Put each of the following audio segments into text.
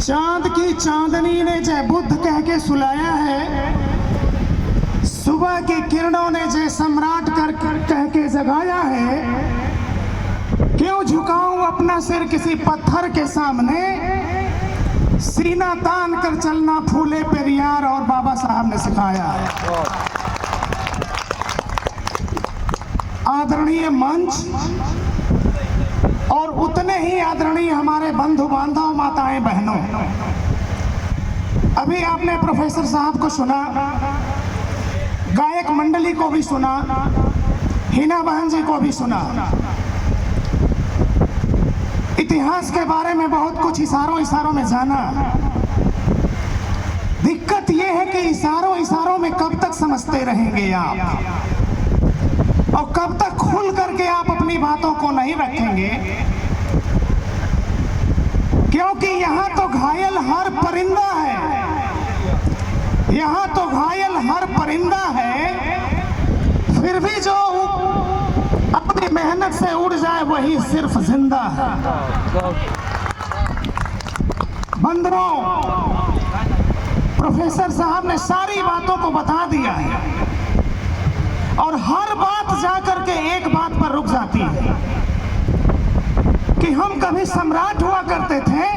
चांद की चांदनी ने जय बुद्ध कह के सुलाया है, सुबह की किरणों ने जय सम्राट कह के जगाया है। क्यों झुकाऊं अपना सिर किसी पत्थर के सामने, सीना तान कर चलना फूले पेरियार और बाबा साहब ने सिखाया है। आदरणीय मंच और उतने ही आदरणीय हमारे बंधु बांधव, माताएं बहनों, अभी आपने प्रोफेसर साहब को सुना, गायक मंडली को भी सुना, हिना बहन जी को भी सुना। इतिहास के बारे में बहुत कुछ इशारों में जाना। दिक्कत यह है कि इशारों में कब तक समझते रहेंगे आप, और कब तक खुल करके आप अपनी बातों को नहीं रखेंगे, क्योंकि यहाँ तो घायल हर परिंदा है, यहाँ तो घायल हर परिंदा है, फिर भी जो अपनी मेहनत से उड़ जाए वही सिर्फ जिंदा है। बंधुओं, प्रोफेसर साहब ने सारी बातों को बता दिया है, और हर बात जाकर के एक बात पर रुक जाती है कि हम कभी सम्राट हुआ करते थे,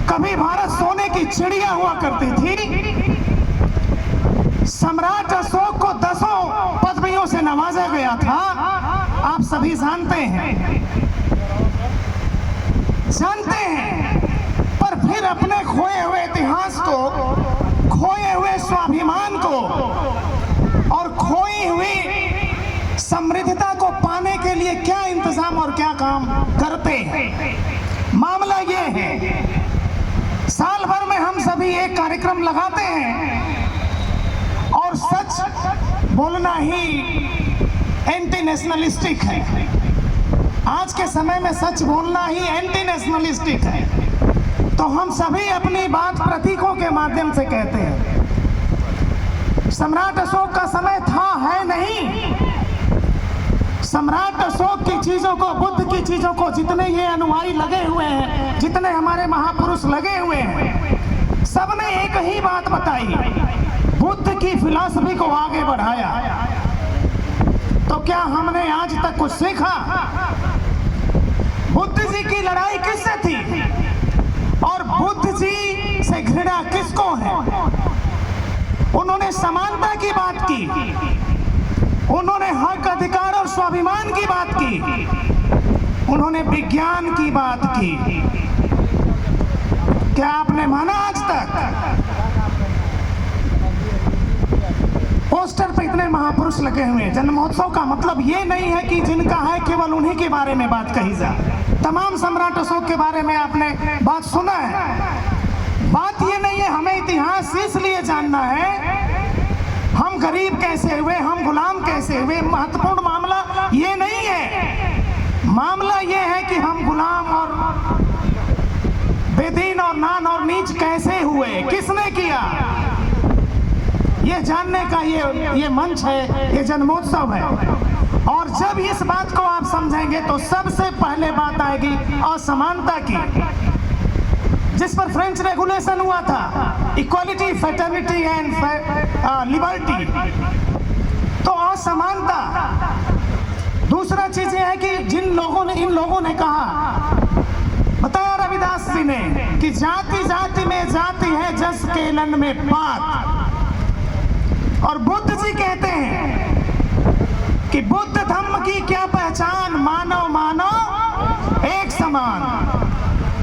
कभी भारत सोने की चिड़िया हुआ करती थी। सम्राट अशोक को 10 पदवियों से नवाजा गया था, आप सभी जानते हैं। पर फिर अपने खोए हुए इतिहास को, खोए हुए स्वाभिमान को और खोई हुई समृद्धता को पाने के लिए क्या इंतजाम और क्या काम करते हैं। मामला ये है, साल भर में हम सभी एक कार्यक्रम लगाते हैं और सच बोलना ही एंटी नेशनलिस्टिक है। आज के समय में सच बोलना ही एंटी नेशनलिस्टिक है। तो हम सभी अपनी बात प्रतीकों के माध्यम से कहते हैं। सम्राट अशोक का समय था, है नहीं। सम्राट अशोक की चीजों को, बुद्ध की चीजों को जितने ये अनुयायी लगे हुए हैं, जितने हमारे महापुरुष लगे हुए हैं, सबने एक ही बात बताई, बुद्ध की फिलॉसफी को आगे बढ़ाया। तो क्या हमने आज तक कुछ सीखा? बुद्ध जी की लड़ाई किससे थी और बुद्ध जी से घृणा किसको है? उन्होंने समानता की बात की, उन्होंने हक, अधिकार और स्वाभिमान की बात की, उन्होंने विज्ञान की बात की। क्या आपने माना आज तक? पोस्टर पे इतने महापुरुष लगे हुए हैं। जन्मोत्सव का मतलब ये नहीं है कि जिनका है केवल उन्हीं के बारे में बात कही जाए। तमाम सम्राट अशोक के बारे में आपने बात सुना है। बात ये नहीं है, हमें इतिहास इसलिए जानना है, हम गरीब कैसे हुए, हम गुलाम कैसे हुए, महत्वपूर्ण मामला ये नहीं है। मामला ये है कि हम गुलाम और बेदीन और नान और नीच कैसे हुए, किसने किया, ये जानने का ये मंच है, ये जन्मोत्सव है। और जब इस बात को आप समझेंगे तो सबसे पहले बात आएगी असमानता की, जिस पर फ्रेंच रेगुलेशन हुआ था, इक्वालिटी, फ्रेटर्निटी एंड लिबर्टी। तो असमानता। दूसरा चीज ये है कि इन लोगों ने कहा, बताया रविदास जी ने कि जाति जाति में जाति है, जस केलन में पात। और बुद्ध जी कहते हैं कि बुद्ध धम्म की क्या पहचान, मानव मानव एक समान।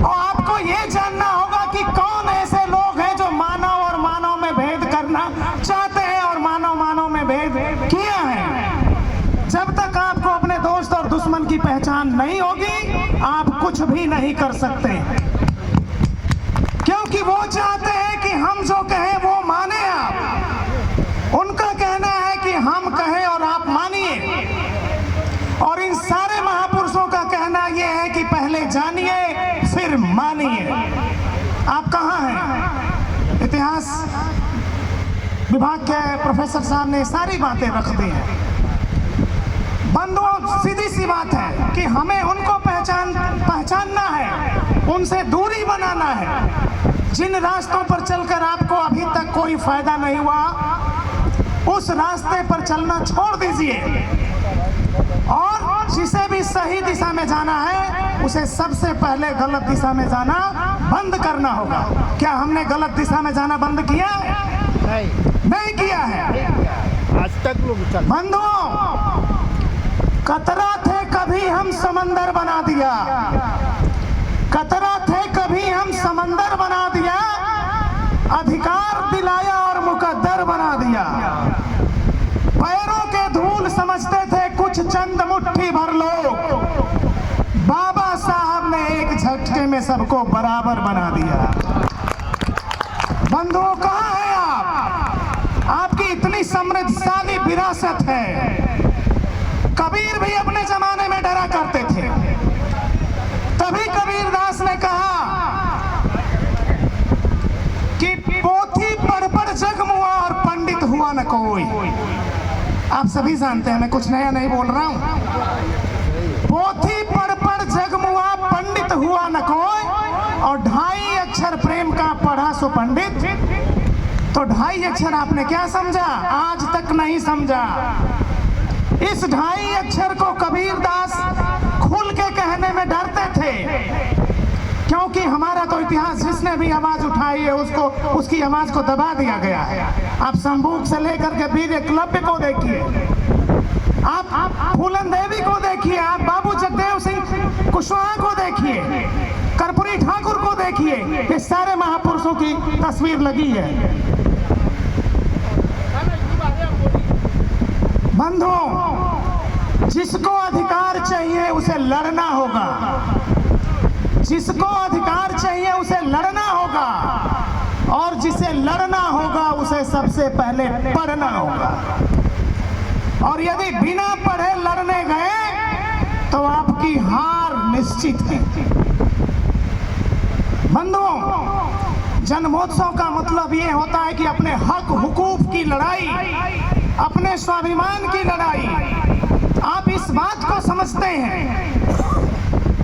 और आपको ये जानना होगा कि कौन ऐसे लोग हैं जो मानव और मानव में भेद करना चाहते हैं और मानव मानव में भेद किया है। जब तक आपको अपने दोस्त और दुश्मन की पहचान नहीं होगी, आप कुछ भी नहीं कर सकते, क्योंकि वो चाहते हैं कि हम जो कहें वो माने आप। उनका कहना है कि हम कहें और आप मानिए। और इन सारे महापुरुषों का कहना यह है कि पहले जानिए फिर मानिए। आप कहाँ हैं? इतिहास विभाग के प्रोफेसर साहब ने सारी बातें रख दी हैं। बंधुओं, सीधी सी बात है कि हमें उनको पहचानना है उनसे दूरी बनाना है। जिन रास्तों पर चलकर आपको अभी तक कोई फायदा नहीं हुआ, उस रास्ते पर चलना छोड़ दीजिए और जिसे भी सही दिशा में जाना है उसे सबसे पहले गलत दिशा में जाना बंद करना होगा। क्या हमने गलत दिशा में जाना बंद किया? नहीं किया है। आज तक लोग बंधुओं, कतरा थे कभी हम समंदर बना दिया, कतरा थे कभी हम समंदर बना दिया, अधिकार दिलाया और मुकद्दर बना दिया। पैरों के धूल समझते थे कुछ चंद मुट्ठी भर लोग, बाबा साहब ने एक झटके में सबको बराबर बना दिया। बंधुओं, कहाँ हैं आप? आपकी इतनी समृद्धशाली विरासत है। कबीर भी अपने जमाने में डरा करते थे। तभी कबीरदास ने कहा कि पोथी पढ़ जग मुआ और पंडित हुआ न कोई। आप सभी जानते हैं, मैं कुछ नया नहीं बोल रहा हूं। पोथी पढ़ जग मुआ पंडित हुआ न कोई, और 2.5 अक्षर प्रेम का पढ़ा सो पंडित। तो 2.5 अक्षर आपने क्या समझा? आज तक नहीं समझा। इस 2.5 अक्षर को कबीरदास खुल के कहने में डरते थे, क्योंकि हमारा तो इतिहास, जिसने भी आवाज उठाई है उसको, उसकी आवाज को दबा दिया गया है। आप संभूक से लेकर के वीर एकलव्य को देखिए, आप फूलन देवी को देखिए, आप बाबू जगदेव सिंह कुशवाहा को देखिए, कर्पूरी ठाकुर को देखिए, ये सारे महापुरुषों की तस्वीर लगी है। बंधुओं, जिसको अधिकार चाहिए उसे लड़ना होगा, जिसको अधिकार चाहिए उसे लड़ना होगा, और जिसे लड़ना होगा उसे सबसे पहले पढ़ना होगा। और यदि बिना पढ़े लड़ने गए तो आपकी हार निश्चित है। बंधुओं, जन्मोत्सव का मतलब ये होता है कि अपने हक हुकूक की लड़ाई, अपने स्वाभिमान की लड़ाई। आप इस बात को समझते हैं,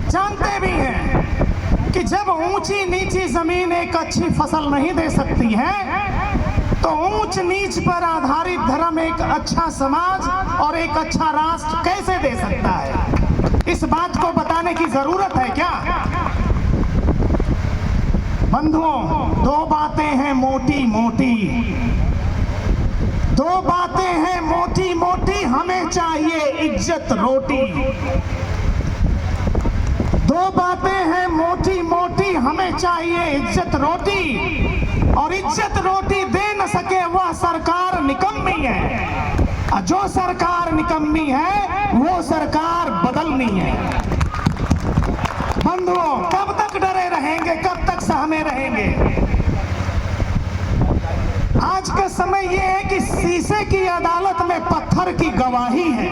जानते भी हैं कि जब ऊंची नीची जमीन एक अच्छी फसल नहीं दे सकती है, तो ऊंच नीच पर आधारित धर्म एक अच्छा समाज और एक अच्छा राष्ट्र कैसे दे सकता है? इस बात को बताने की जरूरत है क्या? बंधुओं, 2 बातें हैं मोटी मोटी, 2 बातें हैं मोटी मोटी, हमें चाहिए इज्जत रोटी। 2 बातें हैं मोटी मोटी, हमें चाहिए इज्जत रोटी, और इज्जत रोटी दे न सके वह सरकार निकम्मी है, और जो सरकार निकम्मी है वो सरकार बदलनी है। बंधुओं, कब तक डरे रहेंगे, कब तक सहमे रहेंगे? आज का समय ये है कि शीशे की अदालत में पत्थर की गवाही है।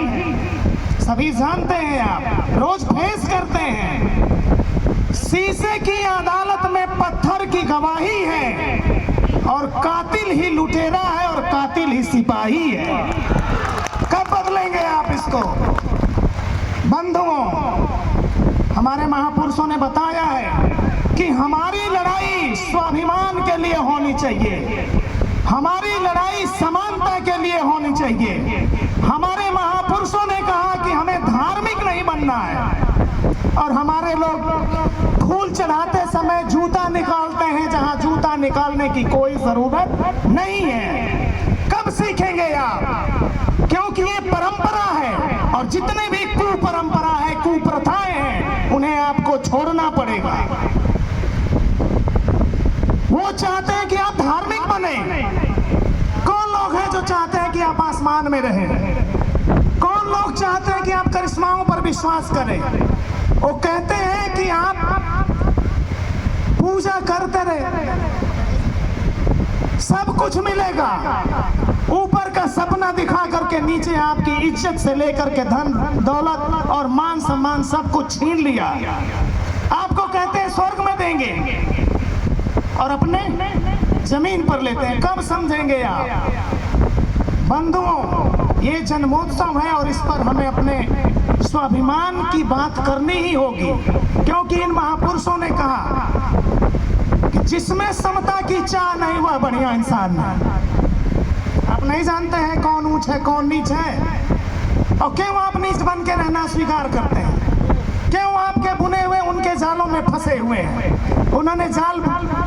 सभी जानते हैं, आप रोज फेस करते हैं। शीशे की अदालत में पत्थर की गवाही है, और कातिल ही लुटेरा है और कातिल ही सिपाही है। कब बदलेंगे आप इसको? बंधुओं, हमारे महापुरुषों ने बताया है कि हमारी लड़ाई स्वाभिमान के लिए होनी चाहिए, हमारी लड़ाई समानता के लिए होनी चाहिए। हमारे महापुरुषों ने कहा कि हमें धार्मिक नहीं बनना है, और हमारे लोग फूल चढ़ाते समय जूता निकालते हैं जहां जूता निकालने की कोई जरूरत नहीं है। कब सीखेंगे आप? क्योंकि ये परंपरा है, और जितने भी कुपरंपरा है, कुप्रथाएं हैं, उन्हें आपको छोड़ना पड़ेगा। वो चाहते हैं कि आप धार्मिक बने। कौन लोग हैं जो चाहते हैं कि आप आसमान में रहें? कौन लोग चाहते हैं कि आप करिश्माओं पर विश्वास करें? वो कहते हैं कि आप पूजा करते रहे, सब कुछ मिलेगा। ऊपर का सपना दिखा करके नीचे आपकी इज्जत से लेकर के धन दौलत और मान सम्मान सब कुछ छीन लिया। आपको कहते हैं स्वर्ग में देंगे, और अपने जमीन पर लेते हैं। कब समझेंगे आप? बंधुओं, ये जन्मोत्सव है और इस पर हमें अपने स्वाभिमान की बात करनी ही होगी, क्योंकि इन महापुरुषों ने कहा कि जिसमें समता की चाह नहीं वह बढ़िया इंसान नहीं। आप नहीं जानते हैं कौन ऊंच है कौन नीच है, और क्यों आप नीच बन के रहना स्वीकार करते हैं? क्यों आपके बुने हुए उनके जालों में फंसे हुए हैं? उन्होंने जाल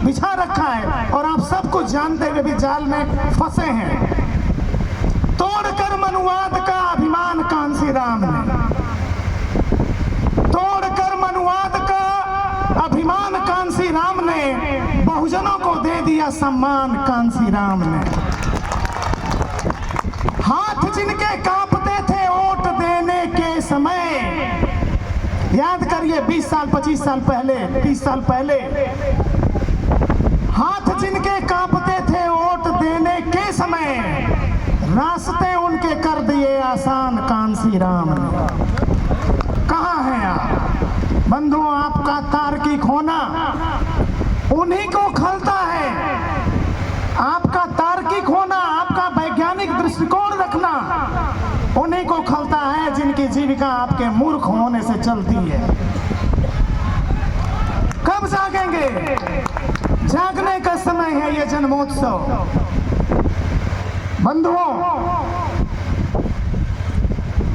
बिछा रखा है और आप सब कुछ जानते हुए भी जाल में फंसे हैं। तोड़कर मनुवाद का अभिमान कांसी राम ने, तोड़कर मनुवाद का अभिमान कांसी राम ने, बहुजनों को दे दिया सम्मान कांसी राम ने। हाथ जिनके कांपते थे वोट देने के समय, याद करिए 20 साल 25 साल पहले 30 साल पहले, हाथ जिनके कांपते थे वोट देने के समय, रास्ते उनके कर दिए आसान कांसी राम ने। कहाँ हैं आप बंधुओं? आपका तार्किक होना उन्हीं को खलता है। आपका तार्किक होना, आपका वैज्ञानिक दृष्टिकोण रखना उन्हीं को खलता है जिनकी जीविका आपके मूर्ख होने से चलती है। कब जागेंगे? जागने का समय है ये जन्मोत्सव। बंधुओं,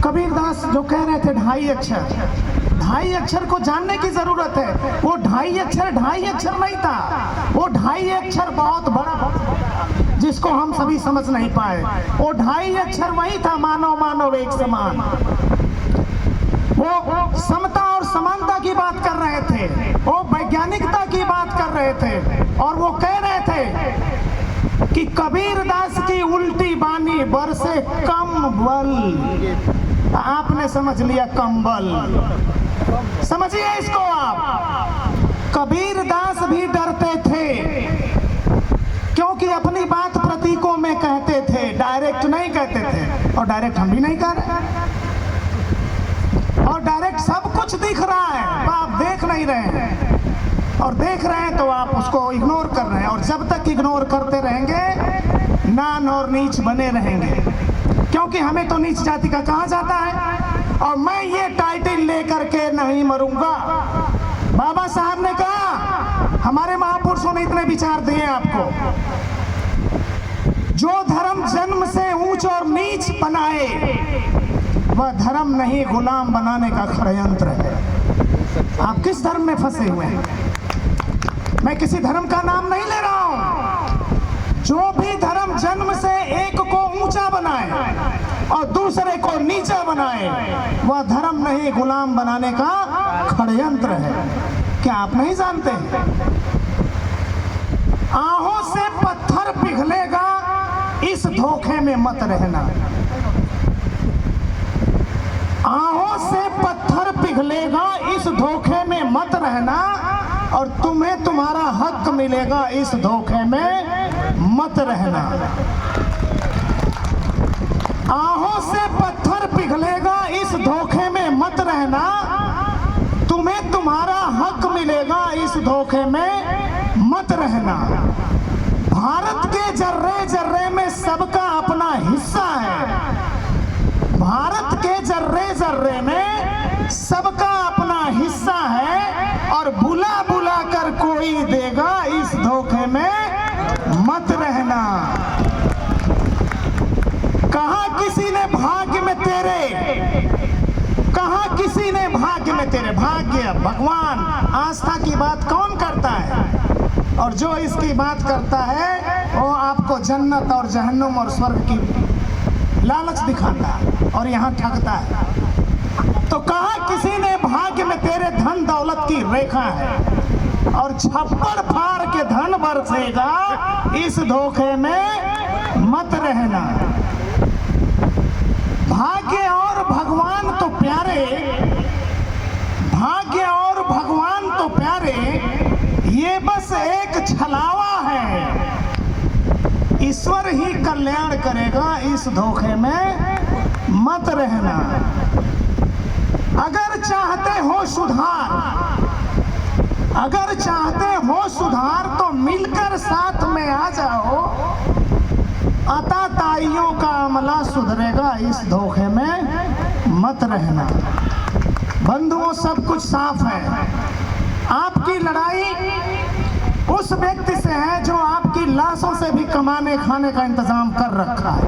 कबीरदास जो कह रहे थे ढाई अक्षर को जानने की जरूरत है। वो ढाई अक्षर नहीं था, वो ढाई अक्षर बहुत बड़ा जिसको हम सभी समझ नहीं पाए। वो ढाई अक्षर वही था, मानव मानव एक समान। वो समता और समानता की बात कर रहे थे, वो वैज्ञानिकता की बात कर रहे थे, और वो कह रहे थे कि कबीरदास की उल्टी बानी बरसे कंबल। आपने समझ लिया कंबल, समझिए इसको आप। कबीरदास भी डरते थे, क्योंकि अपनी बात प्रतीकों में कहते थे, डायरेक्ट नहीं कहते थे। और डायरेक्ट हम भी नहीं कर रहे, और डायरेक्ट सब कुछ दिख रहा है, आप देख नहीं रहे हैं, और देख रहे हैं तो आप उसको इग्नोर कर रहे हैं। और जब तक इग्नोर करते रहेंगे नान और नीच बने रहेंगे, क्योंकि हमें तो नीच जाति का कहा जाता है। और मैं ये टाइटल लेकर के नहीं मरूंगा। बाबा साहब ने कहा, हमारे महापुरुषों ने इतने विचार दिए आपको, जो धर्म जन्म से ऊंच और नीच बनाए वह धर्म नहीं गुलाम बनाने का षड्यंत्र है। आप किस धर्म में फंसे हुए हैं? मैं किसी धर्म का नाम नहीं ले रहा हूं। जो भी धर्म जन्म से एक को ऊंचा बनाए और दूसरे को नीचा बनाए वह धर्म नहीं गुलाम बनाने का षड्यंत्र है। क्या आप नहीं जानते? आहों से पत्थर पिघलेगा इस धोखे में मत रहना। आहों से पत्थर पिघलेगा इस धोखे में मत रहना, और तुम्हें तुम्हारा हक मिलेगा इस धोखे में मत रहना। आहों से पत्थर पिघलेगा इस धोखे में मत रहना, तुम्हें तुम्हारा हक मिलेगा इस धोखे में मत रहना। भारत के जर्रे जर्रे में सबका अपना हिस्सा है। भारत के जर्रे जर्रे में सबका अपना हिस्सा है, और बुला बुला कर कोई देगा इस धोखे में मत रहना। कहा किसी ने भाग्य में तेरे, कहा किसी ने भाग्य में तेरे, भाग्य भगवान आस्था की बात कौन करता है? और जो इसकी बात करता है वो आपको जन्नत और जहन्नुम और स्वर्ग की लालच दिखाता है और यहाँ ठगता है। तो कहा किसी ने भाग्य में तेरे धन दौलत की रेखा है, और छप्पड़ फाड़ के धन बरसेगा इस धोखे में मत रहना। भाग्य और भगवान तो प्यारे, भाग्य और भगवान तो प्यारे, ये बस एक छलावा है। ईश्वर ही कल्याण करेगा इस धोखे में मत रहना। अगर चाहते हो सुधार, अगर चाहते हो सुधार तो मिलकर साथ में आ जाओ। अताताइयों का अमला सुधरेगा, इस धोखे में मत रहना। बंधुओं, सब कुछ साफ है। आपकी लड़ाई उस व्यक्ति से है जो आपकी लाशों से भी कमाने खाने का इंतजाम कर रखा है।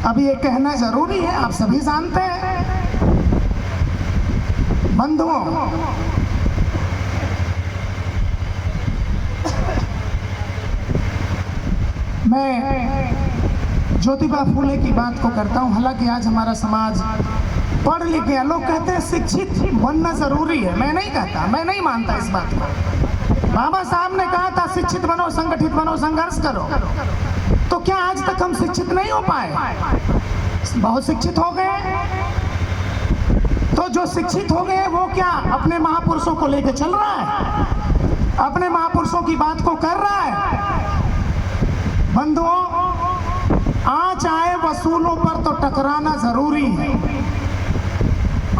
अब ये कहना जरूरी है, आप सभी जानते हैं। बंधुओं, मैं ज्योतिबा फूले की बात को करता हूं। हालांकि आज हमारा समाज पढ़ लिख गया, लोग कहते हैं शिक्षित बनना जरूरी है। मैं नहीं कहता, मैं नहीं मानता इस बात को। बाबा साहब ने कहा था शिक्षित बनो, संगठित बनो, संघर्ष करो। तो क्या आज तक हम शिक्षित नहीं हो पाए? बहुत शिक्षित हो गए। तो जो शिक्षित हो गए वो क्या अपने महापुरुषों को लेकर चल रहा है? अपने महापुरुषों की बात को कर रहा है? बंधुओं, आँच आए वसूलों पर तो टकराना जरूरी है।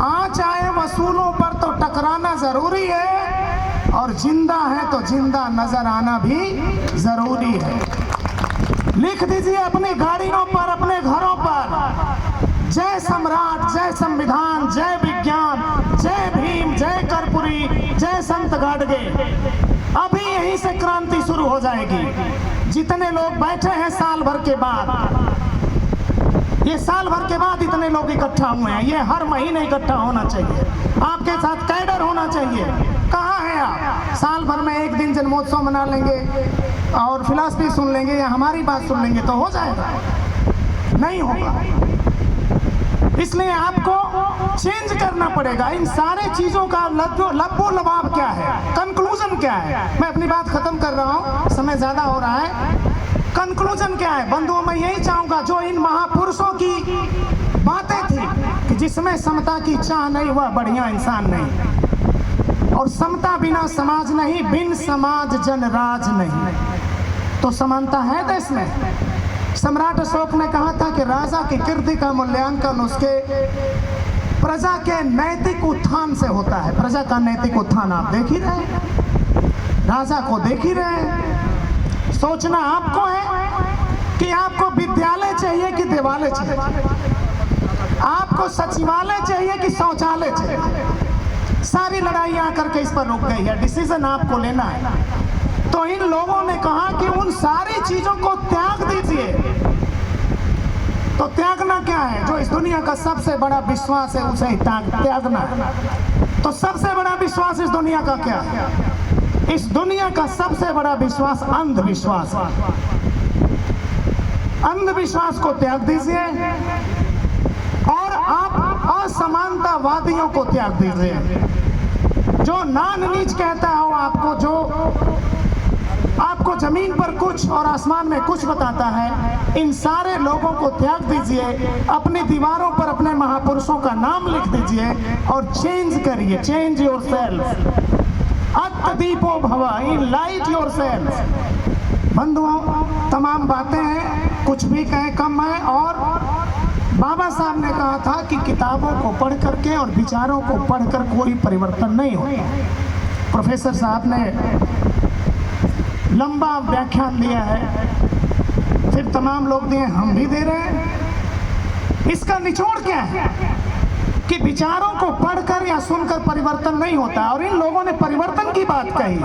आँच आए वसूलों पर तो टकराना जरूरी है, और जिंदा है तो जिंदा नजर आना भी जरूरी है। लिख दीजिए अपनी गाड़ियों पर, अपने घरों पर, जय सम्राट, जय संविधान, जय विज्ञान, जय भीम, जय कर्पूरी, जय संत गाडगे। अभी यहीं से क्रांति शुरू हो जाएगी। जितने लोग बैठे हैं साल भर के बाद, ये साल भर के बाद इतने लोग इकट्ठा हुए हैं, ये हर महीने इकट्ठा होना चाहिए। आपके साथ कैडर होना चाहिए। कहाँ हैं आप? साल भर में एक दिन जन्मोत्सव मना लेंगे और फिलॉसफी सुन लेंगे या हमारी बात सुन लेंगे तो हो जाएगा? नहीं होगा। इसलिए आपको चेंज करना पड़ेगा। इन सारे चीजों का लब्बो लबाब क्या है, कंक्लूजन क्या है? मैं अपनी बात खत्म कर रहा हूँ, समय ज्यादा हो रहा है। कंक्लूजन क्या है? बंधुओं, मैं यही चाहूंगा, जो इन महापुरुषों की बातें थी कि जिसमें समता की चाह नहीं, वह बढ़िया इंसान नहीं। और समता बिना समाज नहीं, बिन समाज जन राज नहीं। तो समानता है देश में। सम्राट अशोक ने कहा था कि राजा की कीर्ति का मूल्यांकन उसके प्रजा के नैतिक उत्थान से होता है। प्रजा का नैतिक उत्थान आप देख ही रहे, राजा को देख ही रहे। सोचना आपको है कि आपको विद्यालय चाहिए कि देवालय चाहिए, आपको सचिवालय चाहिए कि शौचालय चाहिए। सारी लड़ाई आकर के इस पर रुक गई है। डिसीजन आपको लेना है। तो इन लोगों ने कहा कि उन सारी चीजों को त्याग दीजिए। तो त्यागना क्या है? जो इस दुनिया का सबसे बड़ा विश्वास है उसे ही त्यागना है। तो सबसे बड़ा विश्वास इस दुनिया का क्या है? इस दुनिया का सबसे बड़ा विश्वास अंधविश्वास है। अंधविश्वास को त्याग दीजिए और आप असमानतावादियों को त्याग दीजिए। जो नान नीच कहता हो आपको, जो आपको जमीन पर कुछ और आसमान में कुछ बताता है, इन सारे लोगों को त्याग दीजिए। अपनी दीवारों पर अपने महापुरुषों का नाम लिख दीजिए और चेंज करिए। Change yourself. अत्तदीपो भव, इनलाइट योरसेल्फ। बंधुओं, तमाम बातें हैं, कुछ भी कहें कम है। और बाबा साहब ने कहा था कि किताबों को पढ़ करके और विचारों को पढ़कर कोई परिवर्तन नहीं होता। प्रोफेसर साहब ने लंबा व्याख्यान दिया है, फिर तमाम लोग दिए, हम भी दे रहे हैं। इसका निचोड़ क्या है कि विचारों को पढ़कर या सुनकर परिवर्तन नहीं होता। और इन लोगों ने परिवर्तन की बात कही।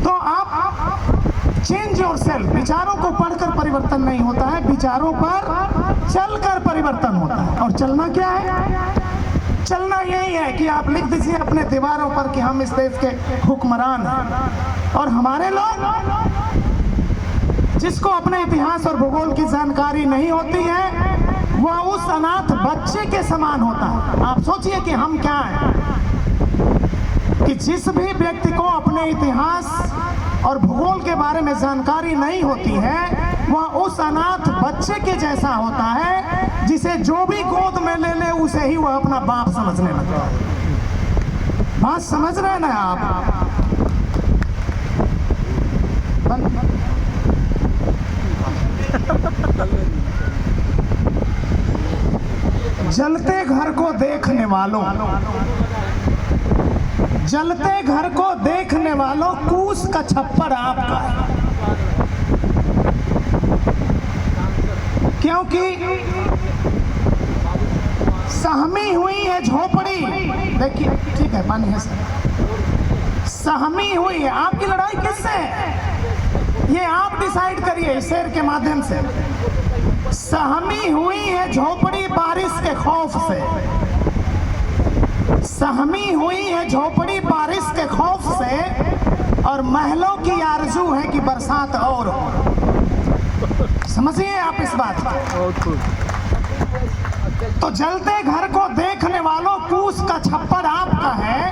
तो आप चेंज योरसेल्फ। विचारों को पढ़कर परिवर्तन नहीं होता है, विचारों पर चलकर परिवर्तन होता है। और चलना क्या है? चलना यही है कि आप लिख दीजिए अपने दीवारों पर कि हम इस देश के हुक्मरान हैं। और हमारे लोग, जिसको अपने इतिहास और भूगोल की जानकारी नहीं होती है, वह उस अनाथ बच्चे के समान होता है। आप सोचिए कि हम क्या हैं, कि जिस भी व्यक्ति को अपने इतिहास और भूगोल के बारे में जानकारी नहीं होती है, वह उस अनाथ बच्चे के जैसा होता है जिसे जो भी गोद में ले ले उसे ही वह अपना बाप समझने लगता है। बात समझ रहे हैं ना आप? जलते घर को देखने वालों, जलते घर को देखने वालों, कूस का छप्पर आपका है। क्योंकि सहमी हुई है झोपड़ी। देखिए ठीक है, पानी है सर। सहमी हुई है, आपकी लड़ाई किससे है ये आप डिसाइड करिए शेर के माध्यम से। सहमी हुई है झोपड़ी बारिश के खौफ से, सहमी हुई है झोपड़ी बारिश के खौफ से, और महलों की आरजू है कि बरसात और हो। समझिए आप इस बात को। तो जलते घर को देखने वालों, कूस का छप्पर आपका है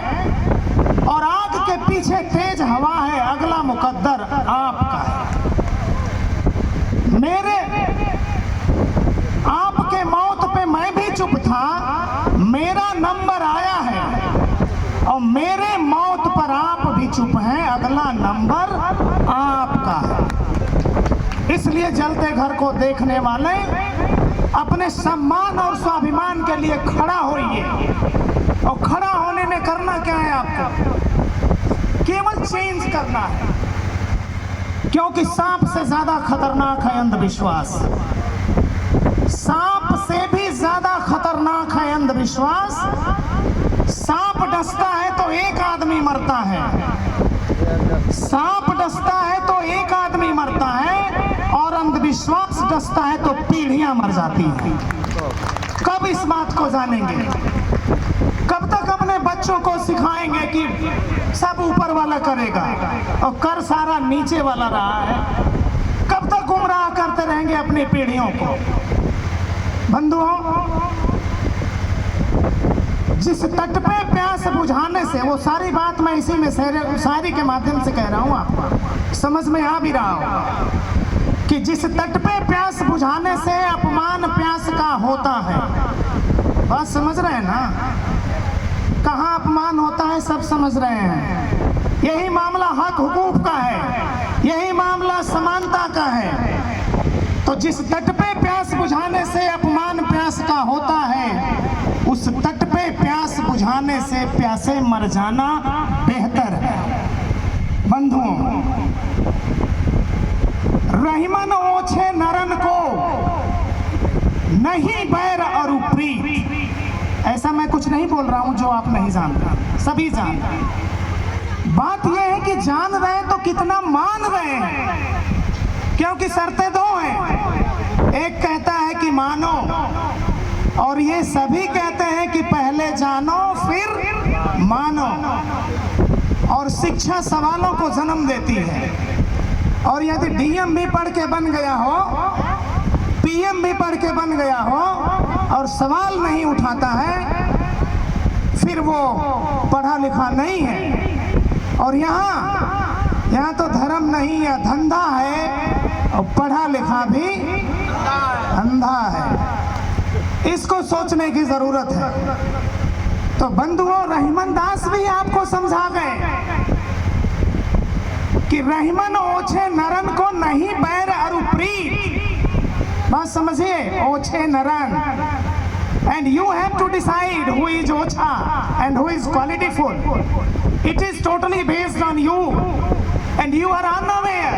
और आग के पीछे तेज हवा है, अगला मुकद्दर आपका है। मेरे आपके मौत पे मैं भी चुप था, मेरा नंबर आया है, और मेरे मौत पर आप भी चुप हैं, अगला नंबर आपका है। इसलिए जलते घर को देखने वाले अपने सम्मान और स्वाभिमान के लिए खड़ा होइए। और खड़ा होने में करना क्या है आपको? केवल चेंज करना है, क्योंकि सांप से ज्यादा खतरनाक है अंधविश्वास। सांप से भी ज्यादा खतरनाक है अंधविश्वास। सांप डसता है तो एक आदमी मरता है, सांप डसता है तो एक आदमी मरता है, और अंधविश्वास डसता है तो पीढ़ियां मर जाती हैं। कब इस बात को जानेंगे? कब तक अपने बच्चों को सिखाएंगे कि सब ऊपर वाला करेगा और कर सारा नीचे वाला रहा है? कब तक गुमराह करते रहेंगे अपनी पीढ़ियों को? बंधुओं, जिस तट पे प्यास बुझाने से, वो सारी बात मैं इसी में शायरी के माध्यम से कह रहा हूं, आपको समझ में आ भी रहा हो कि जिस तट पे प्यास बुझाने से अपमान प्यास का होता है। बात समझ रहे हैं ना? कहाँ अपमान होता है सब समझ रहे हैं। यही मामला हक हुकूक का है, यही मामला समानता का है। तो जिस तट पे प्यास बुझाने से अपमान प्यास का होता है, उस तट पे प्यास बुझाने से प्यासे मर जाना बेहतर है। बंधुओं, रहीमन ओछे नरन को नहीं बैर और प्रीत। ऐसा मैं कुछ नहीं बोल रहा हूं जो आप नहीं जानते, सभी जानते। बात यह है कि जान रहे तो कितना मान रहे हैं, क्योंकि शर्तें दो हैं। एक कहता है कि मानो, और ये सभी कहते हैं कि पहले जानो फिर मानो। और शिक्षा सवालों को जन्म देती है, और यदि डीएम भी पढ़ के बन गया हो, पीएम भी पढ़ के बन गया हो, और सवाल नहीं उठाता है, फिर वो पढ़ा लिखा नहीं है। और यहाँ तो धर्म नहीं है, धंधा है, और पढ़ा लिखा भी अंधा है। इसको सोचने की जरूरत है। तो बंधुओं, रहीमन दास भी आपको समझा गए कि रहीमन ओछे नरन को नहीं बैर और प्रीत। बात समझिए, ओछे नरन, and you have to decide who is ocha and who is qualityful. It is totally based on you, and you are unaware.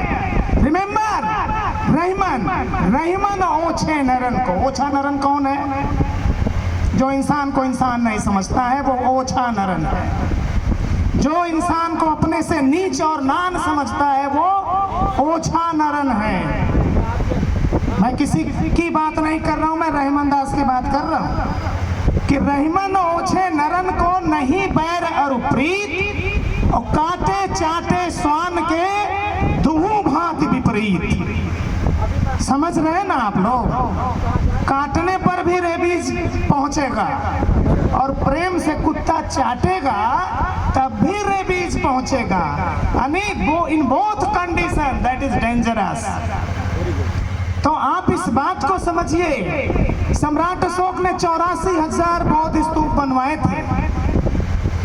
Remember, Rahiman ओछे नरन को। ओछा नरन कौन है? जो इंसान को इंसान नहीं समझता है, वो ओछा नरन है। जो इंसान को अपने से नीच और नान समझता है, वो ओछा नरन है। मैं किसी की बात नहीं कर रहा हूं, मैं रहीमन दास की बात कर रहा हूं कि रहीमन ओछे नरन को नहीं बैर और प्रीत, और काटे चाटे स्वान के दुहू भांत विपरीत। समझ रहे हैं ना आप लोग? काटने पर भी रेबीज पहुंचेगा, और प्रेम से कुत्ता चाटेगा तब भी रेबीज पहुंचेगा। In both condition that is dangerous. तो आप इस बात को समझिए। सम्राट अशोक ने 84,000 बौद्ध स्तूप बनवाए थे।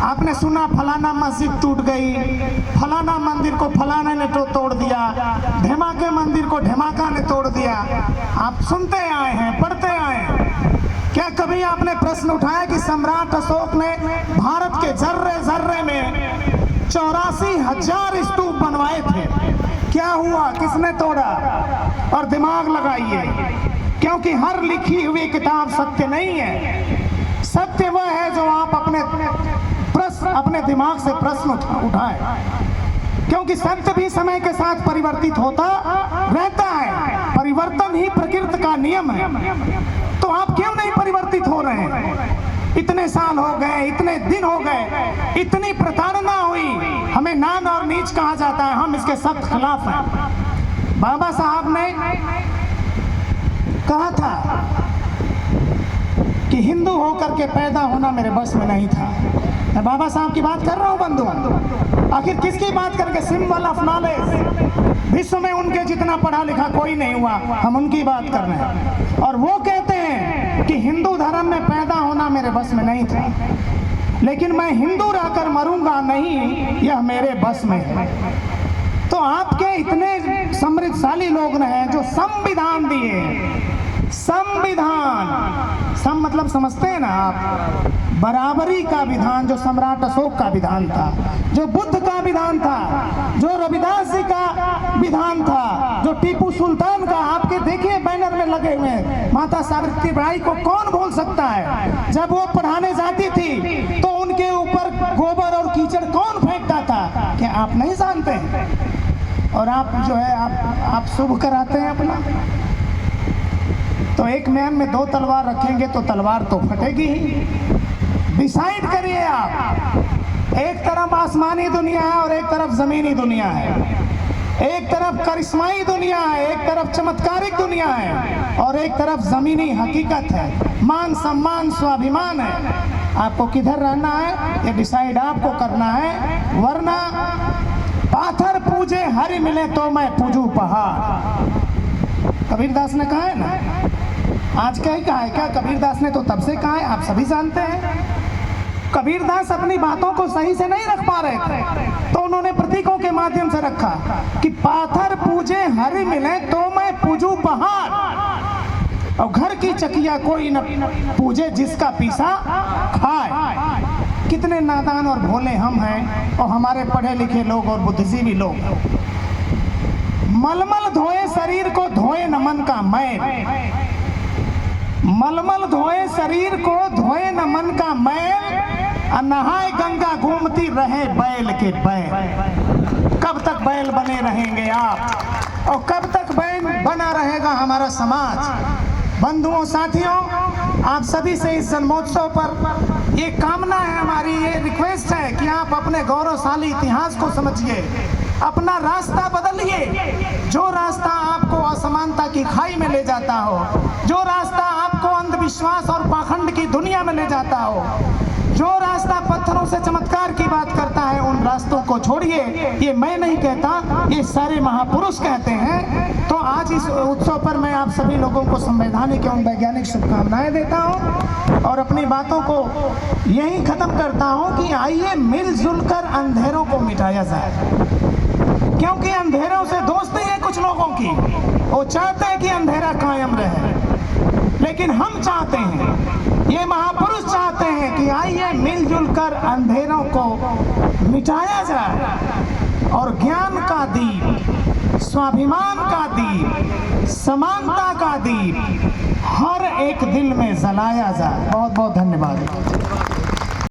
आपने सुना फलाना मस्जिद टूट गई, फलाना मंदिर को फलाने ने तो तोड़ दिया, ढेमाके मंदिर को ढेमाका ने तोड़ दिया। आप सुनते आए हैं, पढ़ते आए हैं। क्या कभी आपने प्रश्न उठाया कि सम्राट अशोक ने भारत के जर्रे जर्रे में 84,000 स्तूप बनवाए थे? क्या हुआ? किसने तोड़ा? और दिमाग लगाइए, क्योंकि हर लिखी हुई किताब सत्य नहीं है। सत्य वह है जो आप अपने दिमाग से प्रश्न उठाए, क्योंकि सत्य भी समय के साथ परिवर्तित होता रहता है। परिवर्तन ही प्रकृति का नियम है। तो आप क्यों नहीं परिवर्तित हो रहे हैं? इतने साल हो गए, इतने दिन हो गए, इतनी प्रताड़ना हुई, हमें नाद और नीच कहा जाता है, हम इसके सख्त खिलाफ हैं। बाबा साहब ने कहा था कि हिंदू होकर के पैदा होना मेरे बस में नहीं था। मैं बाबा साहब की बात कर रहा हूँ बंधु। आखिर किसकी बात करके? Symbol of knowledge. विश्व में उनके जितना पढ़ा लिखा कोई नहीं हुआ, हम उनकी बात कर रहे हैं। और वो कहते हैं कि हिंदू धर्म में पैदा होना मेरे बस में नहीं था, लेकिन मैं हिंदू रहकर मरूंगा नहीं, यह मेरे बस में है। तो आपके इतने समृद्धशाली लोग हैं जो संविधान दिए। संविधान, सम मतलब समझते हैं ना आप? बराबरी का विधान जो सम्राट अशोक का विधान था, जो बुद्ध का विधान था, जो रविदास जी का विधान था, जो टीपू सुल्तान का, आपके देखिए बैनर में लगे हुए। माता सावित्रीबाई को कौन भूल सकता है? जब वो पढ़ाने जाती थी तो उनके ऊपर गोबर और कीचड़ कौन फेंकता था? क्या आप नहीं जानते? और आप जो है आप शुभ कराते हैं अपना। तो एक म्यान में दो तलवार रखेंगे तो तलवार तो फटेगी ही। डिसाइड करिए आप। एक तरफ आसमानी दुनिया है और एक तरफ जमीनी दुनिया है। एक तरफ करिश्माई दुनिया है, एक तरफ चमत्कारिक दुनिया है, और एक तरफ जमीनी हकीकत है। मान सम्मान स्वाभिमान है। आपको किधर रहना है ये डिसाइड आपको करना है, वरना पाथर पूजे हरि मिले तो मैं पूजू पहाड़। कबीरदास ने कहा है ना। आज क्या ही कहा है क्या? कबीरदास ने तो तब से कहा है, आप सभी जानते हैं। कबीरदास अपनी बातों को सही से नहीं रख पा रहे थे, तो उन्होंने प्रतीकों के माध्यम से रखा कि पाथर पूजे हरि मिले तो मैं पूजू पहाड़, और घर की चकिया कोई न पूजे जिसका पीसा खाए। कितने नादान और भोले हम हैं, और हमारे पढ़े लिखे लोग और बुद्धिजीवी लोग। मलमल धोए शरीर को धोए न मन का मैल। मलमल धोए शरीर को धोए न मन का मैल, नहाए गंगा घूमती रहे बैल के बैल। कब तक बैल बने रहेंगे आप, और कब तक बैल बना रहेगा हमारा समाज? बंधुओं साथियों, आप सभी से इस जन्मोत्सव पर ये कामना है हमारी, ये रिक्वेस्ट है कि आप अपने गौरवशाली इतिहास को समझिए, अपना रास्ता बदलिए। जो रास्ता आपको असमानता की खाई में ले जाता हो, जो रास्ता आपको अंधविश्वास और पाखंड की दुनिया में ले जाता हो, जो रास्ता पत्थरों से चमत्कार की बात करता है, उन रास्तों को छोड़िए। ये मैं नहीं कहता, ये सारे महापुरुष कहते हैं। तो आज इस उत्सव पर मैं आप सभी लोगों को संवैधानिक एवं वैज्ञानिक शुभकामनाएं देता हूं, और अपनी बातों को यही खत्म करता हूं कि आइए मिलजुल कर अंधेरों को मिटाया जाए। क्योंकि अंधेरों से दोस्ती है कुछ लोगों की, वो चाहते हैं कि अंधेरा कायम रहे, लेकिन हम चाहते हैं, ये महापुरुष चाहते हैं कि आइए मिलजुल कर अंधेरों को मिटाया जाए, और ज्ञान का दीप, स्वाभिमान का दीप, समानता का दीप हर एक दिल में जलाया जाए। बहुत बहुत धन्यवाद।